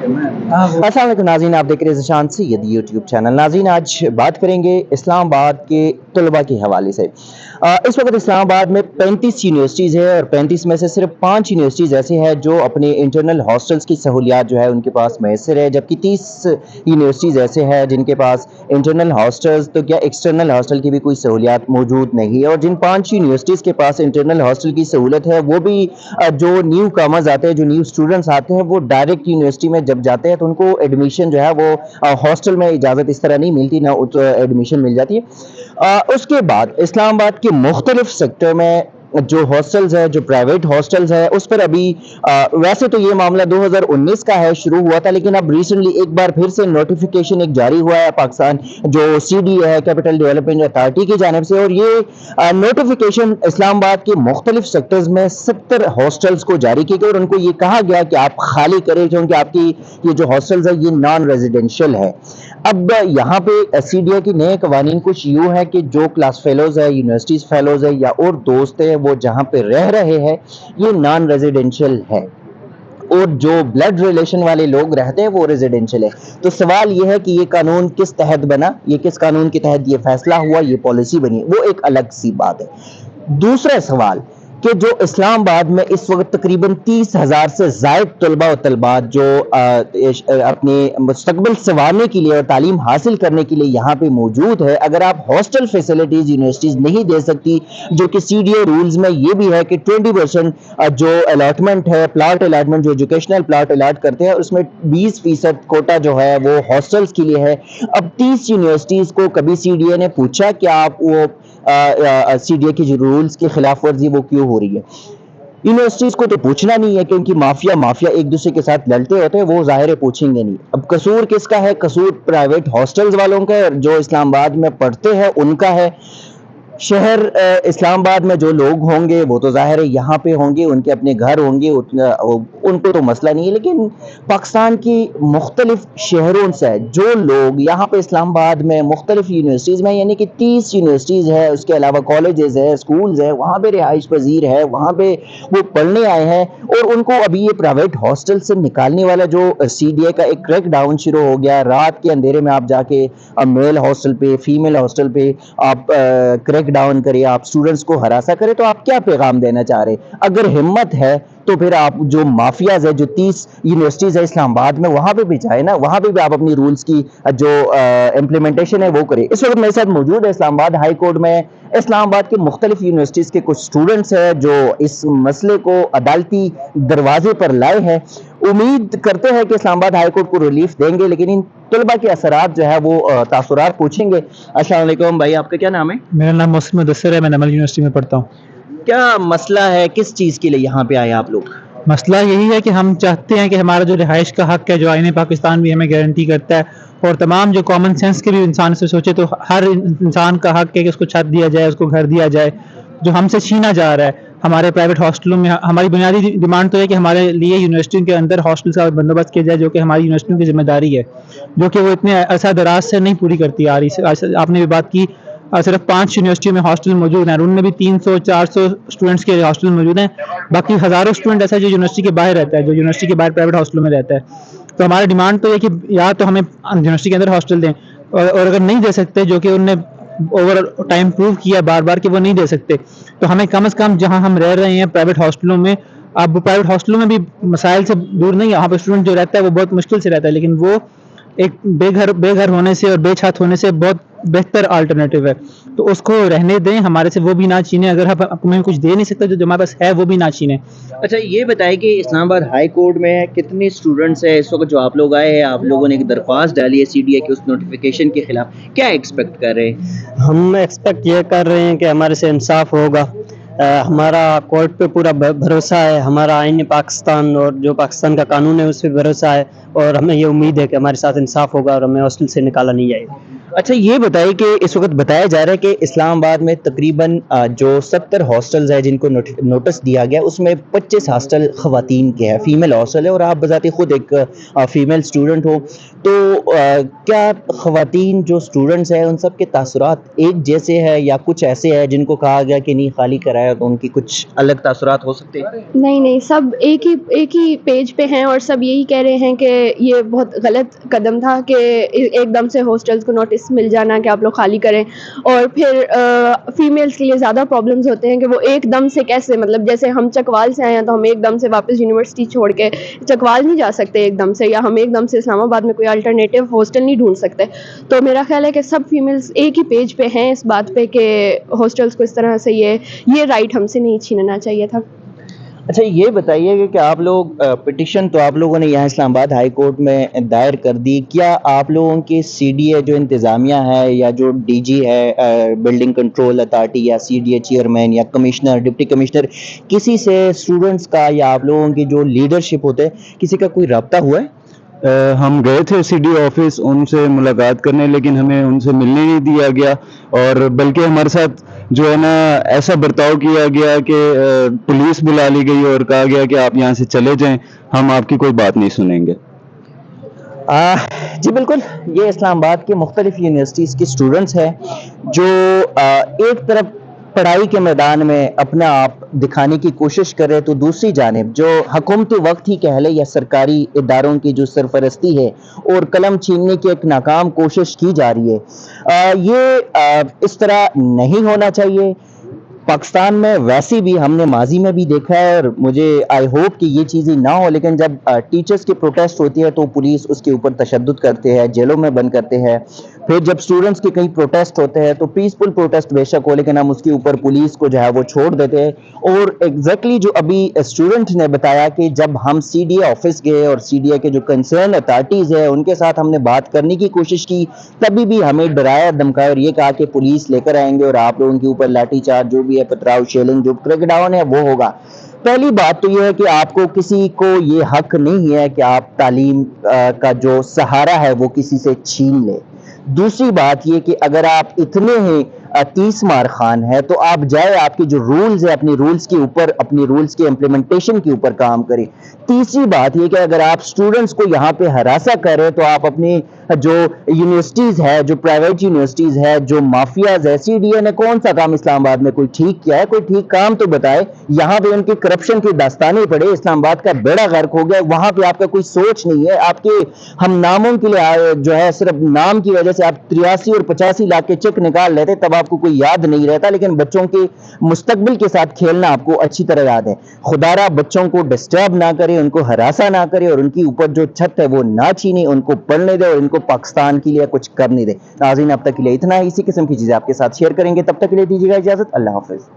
السلام علیکم ناظرین، آپ دیکھ رہے ہیں ذیشان سید یوٹیوب چینل۔ ناظرین، آج بات کریں گے اسلام آباد کے طلباء کے حوالے سے۔ اس وقت اسلام آباد میں 35 یونیورسٹیز ہے اور 35 میں سے صرف 5 یونیورسٹیز ایسے ہیں جو اپنے انٹرنل ہاسٹلز کی سہولیات جو ہے ان کے پاس میسر ہے، جبکہ 30 یونیورسٹیز ایسے ہیں جن کے پاس انٹرنل ہاسٹلز تو کیا ایکسٹرنل ہاسٹل کی بھی کوئی سہولیات موجود نہیں ہے۔ اور جن 5 یونیورسٹیز کے پاس انٹرنل ہاسٹل کی سہولت ہے وہ بھی جو نیو کامرز آتے ہیں، جو نیو اسٹوڈنٹس آتے ہیں، وہ ڈائریکٹ یونیورسٹی میں جب جاتے ہیں تو ان کو ایڈمیشن جو ہے وہ ہاسٹل میں اجازت اس طرح نہیں ملتی، نہ ایڈمیشن مل جاتی ہے۔ اس کے بعد اسلام آباد کے مختلف سیکٹر میں جو ہاسٹلز ہے، جو پرائیویٹ ہاسٹلز ہے، اس پر ابھی ویسے تو یہ معاملہ 2019 کا ہے، شروع ہوا تھا، لیکن اب ریسنٹلی ایک بار پھر سے نوٹیفیکیشن ایک جاری ہوا ہے پاکستان جو CDA ہے، کیپٹل ڈیولپمنٹ اتھارٹی کی جانب سے، اور یہ نوٹیفیکیشن اسلام آباد کے مختلف سیکٹرز میں 70 ہاسٹلز کو جاری کی گئی اور ان کو یہ کہا گیا کہ آپ خالی کریں کیونکہ آپ کی یہ جو ہاسٹلز ہے یہ نان ریزیڈینشیل ہے۔ اب یہاں پہ CDA کی نئے قوانین کچھ یوں ہے کہ جو کلاس فیلوز ہے، یونیورسٹیز فیلوز ہے یا اور دوست ہیں، وہ جہاں پہ رہ رہے ہیں یہ نان ریزیڈینشیل ہے، اور جو بلڈ ریلیشن والے لوگ رہتے ہیں وہ ریزیڈینشیل ہے۔ تو سوال یہ ہے کہ یہ قانون کس تحت بنا، یہ کس قانون کے تحت یہ فیصلہ ہوا، یہ پالیسی بنی، وہ ایک الگ سی بات ہے۔ دوسرا سوال کہ جو اسلام آباد میں اس وقت تقریباً 30,000 سے زائد طلباء و طالبات جو اپنے مستقبل سنوارنے کے لیے اور تعلیم حاصل کرنے کے لیے یہاں پہ موجود ہے، اگر آپ ہاسٹل فیسلٹیز یونیورسٹیز نہیں دے سکتی، جو کہ CDA رولز میں یہ بھی ہے کہ 20% جو الاٹمنٹ ہے، پلاٹ الاٹمنٹ جو ایجوکیشنل پلاٹ الاٹ کرتے ہیں، اس میں 20% کوٹا جو ہے وہ ہاسٹلز کے لیے ہے۔ اب 30 یونیورسٹیز کو کبھی CDA نے پوچھا کہ آپ وہ CDA کی جو رولز کی خلاف ورزی وہ کیوں ہو رہی ہے؟ یونیورسٹیز کو تو پوچھنا نہیں ہے کیونکہ مافیا ایک دوسرے کے ساتھ لڑتے ہوتے ہیں، وہ ظاہر ہے پوچھیں گے نہیں۔ اب قصور کس کا ہے؟ قصور پرائیویٹ ہاسٹلز والوں کا ہے، جو اسلام آباد میں پڑھتے ہیں ان کا ہے۔ شہر اسلام آباد میں جو لوگ ہوں گے وہ تو ظاہر ہے یہاں پہ ہوں گے، ان کے اپنے گھر ہوں گے، ان کو تو مسئلہ نہیں ہے، لیکن پاکستان کی مختلف شہروں سے جو لوگ یہاں پہ اسلام آباد میں مختلف یونیورسٹیز میں، یعنی کہ 30 یونیورسٹیز ہے، اس کے علاوہ کالجز ہے، اسکولز ہے، وہاں پہ رہائش پذیر ہے، وہاں پہ وہ پڑھنے آئے ہیں، اور ان کو ابھی یہ پرائیویٹ ہاسٹل سے نکالنے والا جو CDA کا ایک کریک ڈاؤن شروع ہو گیا، رات کے اندھیرے میں آپ جا کے میل ہاسٹل پہ، فیمیل ہاسٹل پہ آپ کریک ڈاؤن کرے، آپ اسٹوڈنٹس کو ہراساں کرے، تو آپ کیا پیغام دینا چاہ رہے؟ اگر ہمت ہے تو پھر آپ جو مافیاز ہے، جو 30 یونیورسٹیز ہے اسلام آباد میں، وہاں پہ بھی جائے نا، وہاں پہ بھی آپ اپنی رولز کی جو امپلیمنٹیشن ہے وہ کرے۔ اس وقت میرے ساتھ موجود ہے اسلام آباد ہائی کورٹ میں اسلام آباد کے مختلف یونیورسٹیز کے کچھ اسٹوڈنٹس ہیں جو اس مسئلے کو عدالتی دروازے پر لائے ہیں۔ امید کرتے ہیں کہ اسلام آباد ہائی کورٹ کو ریلیف دیں گے، لیکن ان طلباء کے اثرات جو ہے وہ تاثرات پوچھیں گے۔ السلام علیکم بھائی، آپ کا کیا نام ہے؟ میرا نام محسن مدثر ہے، میں نمل یونیورسٹی میں پڑھتا ہوں۔ کیا مسئلہ ہے، کس چیز کے لیے یہاں پہ آئے آپ لوگ؟ مسئلہ یہی ہے کہ ہم چاہتے ہیں کہ ہمارا جو رہائش کا حق ہے، جو آئین پاکستان بھی ہمیں گارنٹی کرتا ہے، اور تمام جو کامن سینس کے بھی انسان سے سوچے تو ہر انسان کا حق ہے کہ اس کو چھت دیا جائے، اس کو گھر دیا جائے، جو ہم سے چھینا جا رہا ہے۔ ہمارے پرائیویٹ ہاسٹلوں میں ہماری بنیادی ڈیمانڈ تو ہے کہ ہمارے لیے یونیورسٹیوں کے اندر ہاسٹل کا بندوبست کیا جائے، جو کہ ہماری یونیورسٹیوں کی ذمہ داری ہے، جو کہ وہ اتنے عرصہ دراز سے نہیں پوری کرتی آ رہی۔ آپ نے بھی بات کی، صرف 5 یونیورسٹیوں میں ہاسٹل موجود ہیں، اور ان میں بھی 300-400 اسٹوڈنٹس کے ہاسٹل موجود ہیں، باقی ہزاروں اسٹوڈنٹ ایسا ہے جو یونیورسٹی کے باہر رہتا ہے، جو یونیورسٹی کے باہر پرائیویٹ ہاسٹلوں میں رہتا ہے۔ تو ہماری ڈیمانڈ تو یہ کہ یا تو ہمیں یونیورسٹی کے اندر ہاسٹل دیں، اور اگر نہیں دے سکتے، جو کہ انہوں نے اوور ٹائم پروو کیا بار بار کہ وہ نہیں دے سکتے، تو ہمیں کم از کم جہاں ہم رہ رہے ہیں پرائیویٹ ہاسٹلوں میں، اب پرائیویٹ ہاسٹلوں میں بھی مسائل سے دور نہیں ہے، وہاں پہ اسٹوڈنٹ جو رہتا ہے وہ بہت مشکل سے رہتا ہے، لیکن وہ ایک بے گھر ہونے سے اور بے چھت ہونے سے بہت بہتر آلٹرنیٹو ہے، تو اس کو رہنے دیں، ہمارے سے وہ بھی نہ چھینیں، اگر ہم کچھ دے نہیں سکتے جو ہمارے پاس ہے وہ بھی نہ چھینیں۔ اچھا یہ بتائیں کہ اسلام آباد ہائی کورٹ میں کتنے اسٹوڈنٹس ہیں اس وقت جو آپ لوگ آئے ہیں؟ آپ لوگوں نے ایک درخواست ڈالی ہے CDA کی اس نوٹیفیکیشن کے خلاف، کیا ایکسپیکٹ کر رہے ہیں؟ ہم ایکسپیکٹ یہ کر رہے ہیں کہ ہمارے سے انصاف ہوگا، ہمارا کورٹ پہ پورا بھروسہ ہے، ہمارا آئین پاکستان اور جو پاکستان کا قانون ہے اس پہ بھروسہ ہے، اور ہمیں یہ امید ہے کہ ہمارے ساتھ انصاف ہوگا اور ہمیں ہاسٹل سے نکالا نہیں جائے گا۔ اچھا یہ بتائیے کہ اس وقت بتایا جا رہا ہے کہ اسلام آباد میں تقریباً جو 70 ہاسٹلز ہیں جن کو نوٹس دیا گیا اس میں 25 ہاسٹل خواتین کے ہیں، فیمیل ہاسٹل ہے، اور آپ بذات خود ایک فیمیل اسٹوڈنٹ ہو، تو کیا خواتین جو اسٹوڈنٹس ہیں ان سب کے تاثرات ایک جیسے ہیں یا کچھ ایسے ہیں جن کو کہا گیا کہ نہیں خالی کرایا تو ان کی کچھ الگ تاثرات ہو سکتے ہیں؟ نہیں نہیں، سب ایک ہی پیج پہ ہیں اور سب یہی کہہ رہے ہیں کہ یہ بہت غلط قدم تھا کہ ایک دم سے ہاسٹلس کو نوٹس مل جانا کہ آپ لوگ خالی کریں، اور پھر فیمیلس کے لیے زیادہ پرابلمز ہوتے ہیں کہ وہ ایک دم سے کیسے، مطلب جیسے ہم چکوال سے آئے ہیں تو ہم ایک دم سے واپس یونیورسٹی چھوڑ کے چکوال نہیں جا سکتے ایک دم سے، یا ہم ایک دم سے اسلام آباد میں کوئی الٹرنیٹیو ہاسٹل نہیں ڈھونڈ سکتے. تو میرا خیال ہے کہ سب فیمیلس ایک ہی پیج پہ ہیں اس بات پہ کہ ہاسٹلس کو اس طرح سے یہ رائٹ ہم سے نہیں چھیننا چاہیے تھا. اچھا یہ بتائیے کہ آپ لوگ پٹیشن تو آپ لوگوں نے یہاں اسلام آباد ہائی کورٹ میں دائر کر دی، کیا آپ لوگوں کی سی ڈی اے جو انتظامیہ ہے یا جو ڈی جی ہے بلڈنگ کنٹرول اتھارٹی یا سی ڈی اے چیئرمین یا کمشنر ڈپٹی کمشنر کسی سے اسٹوڈنٹس کا یا آپ لوگوں کی جو لیڈرشپ ہوتے ہیں کسی کا کوئی رابطہ ہوا ہے؟ ہم گئے تھے سی ڈی آفس ان سے ملاقات کرنے، لیکن ہمیں ان سے ملنے نہیں دیا گیا، اور بلکہ ہمارے ساتھ جو ہے نا ایسا برتاؤ کیا گیا کہ پولیس بلا لی گئی اور کہا گیا کہ آپ یہاں سے چلے جائیں، ہم آپ کی کوئی بات نہیں سنیں گے. جی بالکل، یہ اسلام آباد کے مختلف یونیورسٹیز کے اسٹوڈنٹس ہیں جو ایک طرف پڑھائی کے میدان میں اپنا آپ دکھانے کی کوشش کر رہے، تو دوسری جانب جو حکومتی وقت ہی کہہ لے یا سرکاری اداروں کی جو سرپرستی ہے اور قلم چھیننے کی ایک ناکام کوشش کی جا رہی ہے، یہ اس طرح نہیں ہونا چاہیے. پاکستان میں ویسے بھی ہم نے ماضی میں بھی دیکھا ہے، اور مجھے آئی ہوپ کہ یہ چیزیں نہ ہو، لیکن جب ٹیچرز کی پروٹیسٹ ہوتی ہے تو پولیس اس کے اوپر تشدد کرتے ہیں، جیلوں میں بند کرتے ہیں. پھر جب اسٹوڈنٹس کے کئی پروٹیسٹ ہوتے ہیں تو پیسفل پروٹیسٹ بے شک ہو، لیکن ہم اس کے اوپر پولیس کو جو ہے وہ چھوڑ دیتے ہیں. اور ایگزیکٹلی جو ابھی اسٹوڈنٹ نے بتایا کہ جب ہم سی ڈی اے آفس گئے اور سی ڈی اے کے جو کنسرن اتھارٹیز ہیں ان کے ساتھ ہم نے بات کرنے کی کوشش کی، تبھی بھی ہمیں ڈرایا دھمکایا اور یہ کہا کہ پولیس لے کر آئیں گے اور آپ لوگوں کے اوپر لاٹھی چارج جو بھی ہے، پتھراؤ شیلنگ جو کریک ڈاؤن ہے وہ ہوگا. پہلی بات تو یہ ہے کہ آپ کو کسی کو یہ حق نہیں ہے کہ آپ تعلیم کا جو سہارا ہے وہ کسی سے چھین لے. دوسری بات یہ کہ اگر آپ اتنے ہی 30 مار خان ہے تو آپ جائے، آپ کے جو رولز ہے اپنی رولز کے اوپر، اپنی رولز کی امپلیمنٹیشن کے اوپر کام کریں. تیسری بات یہ کہ اگر آپ اسٹوڈنٹس کو یہاں پہ ہراساں کر رہے تو آپ اپنی جو یونیورسٹیز ہے، جو پرائیویٹ یونیورسٹیز ہے، جو مافیاز ہے، سی ڈی اے نے کون سا کام اسلام آباد میں کوئی ٹھیک کیا ہے؟ کوئی ٹھیک کام تو بتائے. یہاں پہ ان کی کرپشن کی داستانیں پڑے، اسلام آباد کا بیڑا غرق ہو گیا، وہاں پہ آپ کا کوئی سوچ نہیں ہے. آپ کے ہم ناموں کے لیے جو ہے صرف نام کی وجہ سے آپ 83 اور 85 لاکھ کے چیک نکال لیتے، تب آپ کو کوئی یاد نہیں رہتا، لیکن بچوں کے مستقبل کے ساتھ کھیلنا آپ کو اچھی طرح یاد ہے. خدا را بچوں کو ڈسٹرب نہ کرے، ان کو ہراساں نہ کرے، اور ان کی اوپر جو چھت ہے وہ نہ چھینے، ان کو پڑھنے دے اور ان کو پاکستان کے لیے کچھ کرنے دے. ناظرین اب تک کے لیے اتنا ہے، اسی قسم کی چیزیں آپ کے ساتھ شیئر کریں گے، تب تک کے لیے دیجیے گا اجازت. اللہ حافظ.